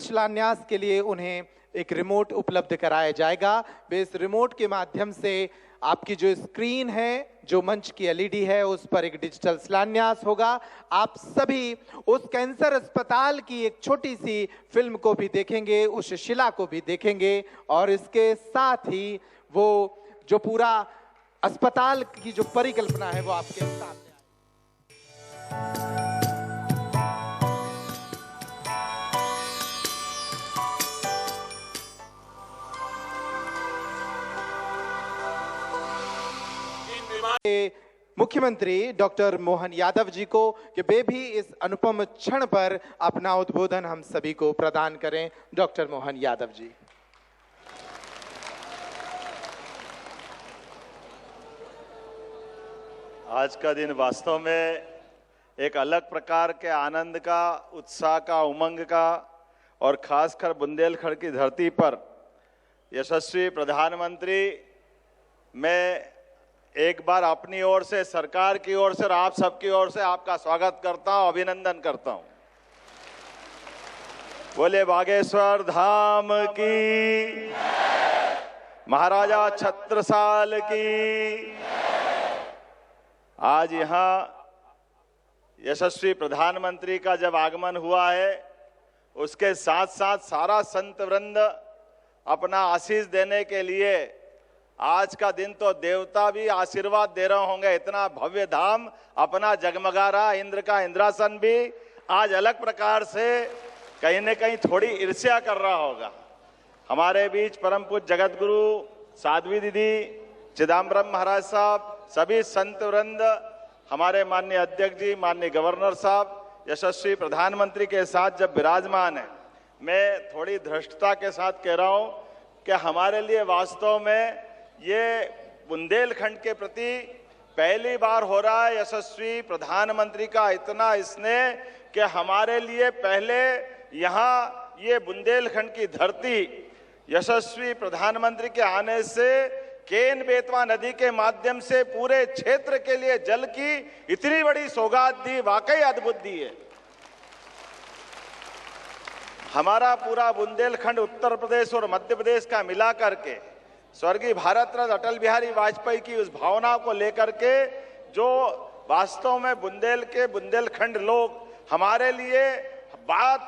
शिलान्यास के लिए उन्हें एक रिमोट उपलब्ध कराया जाएगा। वे इस रिमोट के माध्यम से आपकी जो स्क्रीन है, जो मंच की एलईडी है, उस पर एक डिजिटल शिलान्यास होगा। आप सभी उस कैंसर अस्पताल की एक छोटी सी फिल्म को भी देखेंगे, उस शिला को भी देखेंगे और इसके साथ ही वो जो पूरा अस्पताल की जो परिकल्पना है वो आपके सामने मुख्यमंत्री डॉक्टर मोहन यादव जी को कि वे भी इस अनुपम क्षण पर अपना उद्बोधन हम सभी को प्रदान करें। डॉक्टर मोहन यादव जी। आज का दिन वास्तव में एक अलग प्रकार के आनंद का, उत्साह का, उमंग का और खासकर बुंदेलखंड की धरती पर यशस्वी प्रधानमंत्री, मैं एक बार अपनी ओर से, सरकार की ओर से और आप सबकी ओर से आपका स्वागत करता हूं, अभिनंदन करता हूं। बोले बागेश्वर धाम की, महाराजा छत्रसाल की। आज यहां यशस्वी प्रधानमंत्री का जब आगमन हुआ है, उसके साथ साथ सारा संत वृंद अपना आशीष देने के लिए, आज का दिन तो देवता भी आशीर्वाद दे रहे होंगे, इतना भव्य धाम अपना जगमगा रहा। इंद्र का इंद्रासन भी आज अलग प्रकार से कहीं न कहीं थोड़ी ईर्ष्या कर रहा होगा। हमारे बीच परम पूज्य जगत गुरु साध्वी दीदी, चिदम्बरम महाराज साहब, सभी संत वृंद, हमारे माननीय अध्यक्ष जी, माननीय गवर्नर साहब, यशस्वी प्रधानमंत्री के साथ जब विराजमान है, मैं थोड़ी धृष्टता के साथ कह रहा हूं कि हमारे लिए वास्तव में ये बुंदेलखंड के प्रति पहली बार हो रहा है यशस्वी प्रधानमंत्री का इतना स्नेह कि हमारे लिए पहले यहाँ ये बुंदेलखंड की धरती यशस्वी प्रधानमंत्री के आने से केन बेतवा नदी के माध्यम से पूरे क्षेत्र के लिए जल की इतनी बड़ी सौगात दी, वाकई अद्भुत दी है। हमारा पूरा बुंदेलखंड उत्तर प्रदेश और मध्य प्रदेश का मिला करके स्वर्गीय भारत रत्न अटल बिहारी वाजपेयी की उस भावना को लेकर के, जो वास्तव में बुंदेलखंड लोग हमारे लिए बात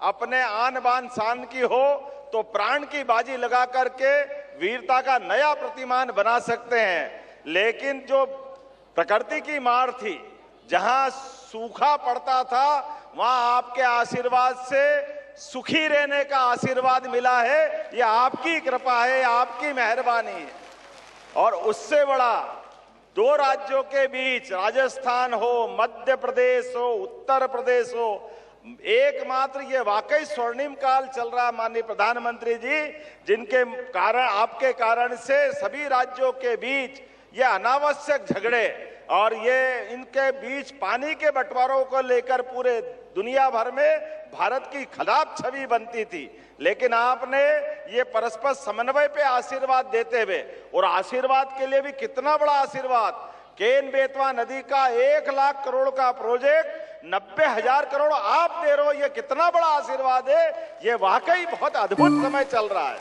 अपने आन बान शान की हो तो प्राण की बाजी लगा करके वीरता का नया प्रतिमान बना सकते हैं। लेकिन जो प्रकृति की मार थी, जहां सूखा पड़ता था, वहां आपके आशीर्वाद से सुखी रहने का आशीर्वाद मिला है। यह आपकी कृपा है, आपकी मेहरबानी है। और उससे बड़ा दो राज्यों के बीच, राजस्थान हो, मध्य प्रदेश हो, उत्तर प्रदेश हो, एकमात्र ये वाकई स्वर्णिम काल चल रहा माननीय प्रधानमंत्री जी, जिनके कारण, आपके कारण से सभी राज्यों के बीच ये अनावश्यक झगड़े और ये इनके बीच पानी के बंटवारों को लेकर पूरे दुनिया भर में भारत की खराब छवि बनती थी। लेकिन आपने ये परस्पर समन्वय पे आशीर्वाद देते हुए, और आशीर्वाद के लिए भी कितना बड़ा आशीर्वाद, केन बेतवा नदी का 1 लाख करोड़ का प्रोजेक्ट 90,000 करोड़ आप दे रहे हो, ये कितना बड़ा आशीर्वाद है। ये वाकई बहुत अद्भुत समय चल रहा है।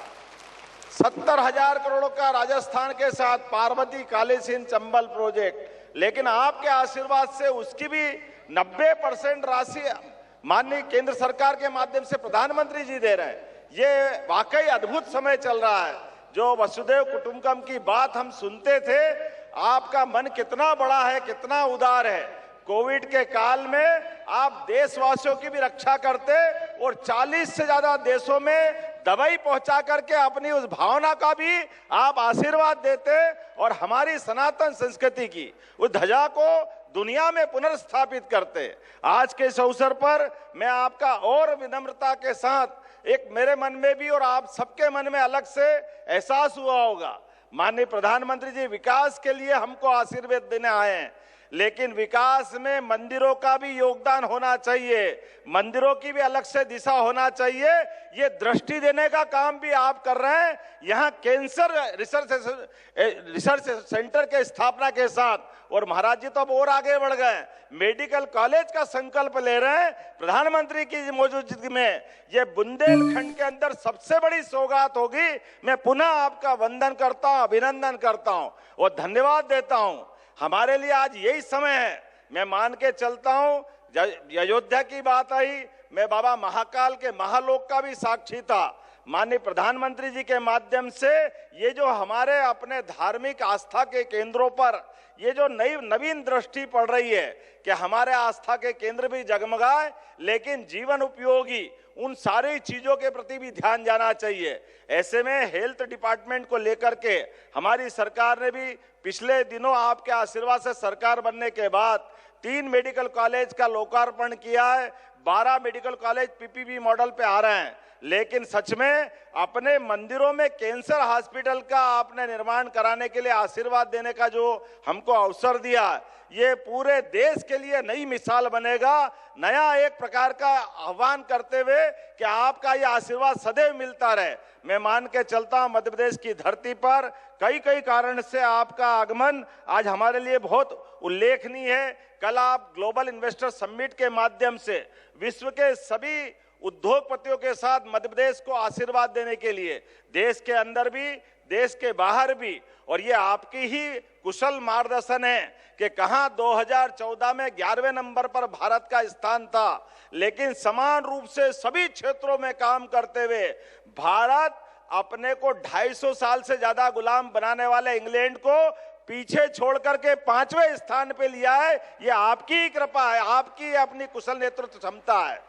70,000 करोड़ का राजस्थान के साथ पार्वती कालीसिंध चंबल प्रोजेक्ट, लेकिन आपके आशीर्वाद से उसकी भी 90% राशि माननीय केंद्र सरकार के माध्यम से प्रधानमंत्री जी दे रहे हैं। ये वाकई अद्भुत समय चल रहा है। जो वसुधैव कुटुंबकम की बात हम सुनते थे, आपका मन कितना बड़ा है, कितना उदार है। कोविड के काल में आप देशवासियों की भी रक्षा करते और 40 से ज्यादा देशों में दवाई पहुंचा करके अपनी उस भावना का भी आप आशीर्वाद देते और हमारी सनातन संस्कृति की उस ध्वजा को दुनिया में पुनर्स्थापित करते। आज के इस अवसर पर मैं आपका और विनम्रता के साथ, एक मेरे मन में भी और आप सबके मन में अलग से एहसास हुआ होगा, माननीय प्रधानमंत्री जी विकास के लिए हमको आशीर्वाद देने आए हैं, लेकिन विकास में मंदिरों का भी योगदान होना चाहिए, मंदिरों की भी अलग से दिशा होना चाहिए। ये दृष्टि देने का काम भी आप कर रहे हैं। यहाँ कैंसर रिसर्च सेंटर के स्थापना के साथ, और महाराज जी तो अब और आगे बढ़ गए, मेडिकल कॉलेज का संकल्प ले रहे हैं प्रधानमंत्री की मौजूदगी में। ये बुंदेलखंड के अंदर सबसे बड़ी सौगात होगी। मैं पुनः आपका वंदन करता हूं, अभिनंदन करता हूं और धन्यवाद देता हूं। हमारे लिए आज यही समय है। मैं मान के चलता हूं, अयोध्या की बात आई, मैं बाबा महाकाल के महालोक का भी साक्षी था। माननीय प्रधानमंत्री जी के माध्यम से ये जो हमारे अपने धार्मिक आस्था के केंद्रों पर ये जो नवीन दृष्टि पड़ रही है कि हमारे आस्था के केंद्र भी जगमगाए, लेकिन जीवन उपयोगी उन सारी चीजों के प्रति भी ध्यान जाना चाहिए। ऐसे में हेल्थ डिपार्टमेंट को लेकर के हमारी सरकार ने भी पिछले दिनों आपके आशीर्वाद से सरकार बनने के बाद 3 मेडिकल कॉलेज का लोकार्पण किया है। 12 मेडिकल कॉलेज पीपीपी मॉडल पे आ रहे हैं। लेकिन सच में अपने मंदिरों में कैंसर हॉस्पिटल का आपने निर्माण कराने के लिए आशीर्वाद देने का जो हमको अवसर दिया, ये पूरे देश के लिए नई मिसाल बनेगा। नया एक प्रकार का आह्वान करते हुए कि आपका ये आशीर्वाद सदैव मिलता रहे। मैं मान के चलता हूं मध्य प्रदेश की धरती पर कई कारण से आपका आगमन आज हमारे लिए बहुत उल्लेखनीय है। कल आप ग्लोबल इन्वेस्टर समिट के माध्यम से विश्व के सभी उद्योगपतियों के साथ मध्य प्रदेश को आशीर्वाद देने के लिए, देश के अंदर भी देश के बाहर भी, और ये आपकी ही कुशल मार्गदर्शन है कि कहां 2014 में 11वें नंबर पर भारत का स्थान था, लेकिन समान रूप से सभी क्षेत्रों में काम करते हुए भारत अपने को 250 साल से ज्यादा गुलाम बनाने वाले इंग्लैंड को पीछे छोड़ करके 5वें स्थान पे लिया है। ये आपकी कृपा है, आपकी अपनी कुशल नेतृत्व क्षमता है।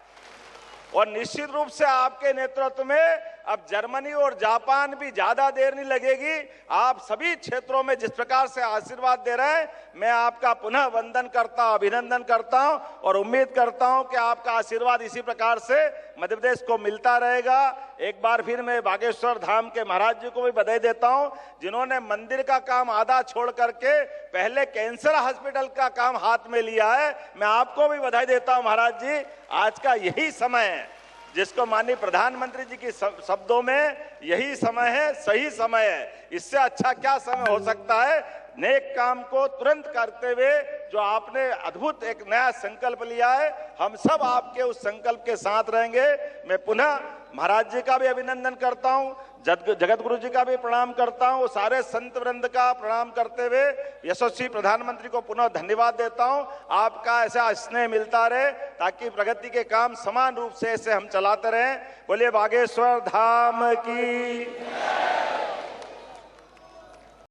और निश्चित रूप से आपके नेतृत्व में अब जर्मनी और जापान भी ज्यादा देर नहीं लगेगी। आप सभी क्षेत्रों में जिस प्रकार से आशीर्वाद दे रहे हैं, मैं आपका पुनः वंदन करता हूं, अभिनंदन करता हूं और उम्मीद करता हूं कि आपका आशीर्वाद इसी प्रकार से मध्य प्रदेश को मिलता रहेगा। एक बार फिर मैं बागेश्वर धाम के महाराज जी को भी बधाई देता हूं, जिन्होंने मंदिर का काम आधा छोड़ करके पहले कैंसर हॉस्पिटल का काम हाथ में लिया है। मैं आपको भी बधाई देता हूं महाराज जी। आज का यही समय है जिसको माननीय प्रधानमंत्री जी के शब्दों में यही समय है, सही समय है। इससे अच्छा क्या समय हो सकता है? नेक काम को तुरंत करते हुए जो आपने अद्भुत एक नया संकल्प लिया है, हम सब आपके उस संकल्प के साथ रहेंगे। मैं पुनः महाराज जी का भी अभिनंदन करता हूं, जगत गुरु जी का भी प्रणाम करता हूं, सारे संत वृंद का प्रणाम करते हुए यशस्वी प्रधानमंत्री को पुनः धन्यवाद देता हूं। आपका ऐसा स्नेह मिलता रहे ताकि प्रगति के काम समान रूप से ऐसे हम चलाते रहें। बोलिए बागेश्वर धाम की।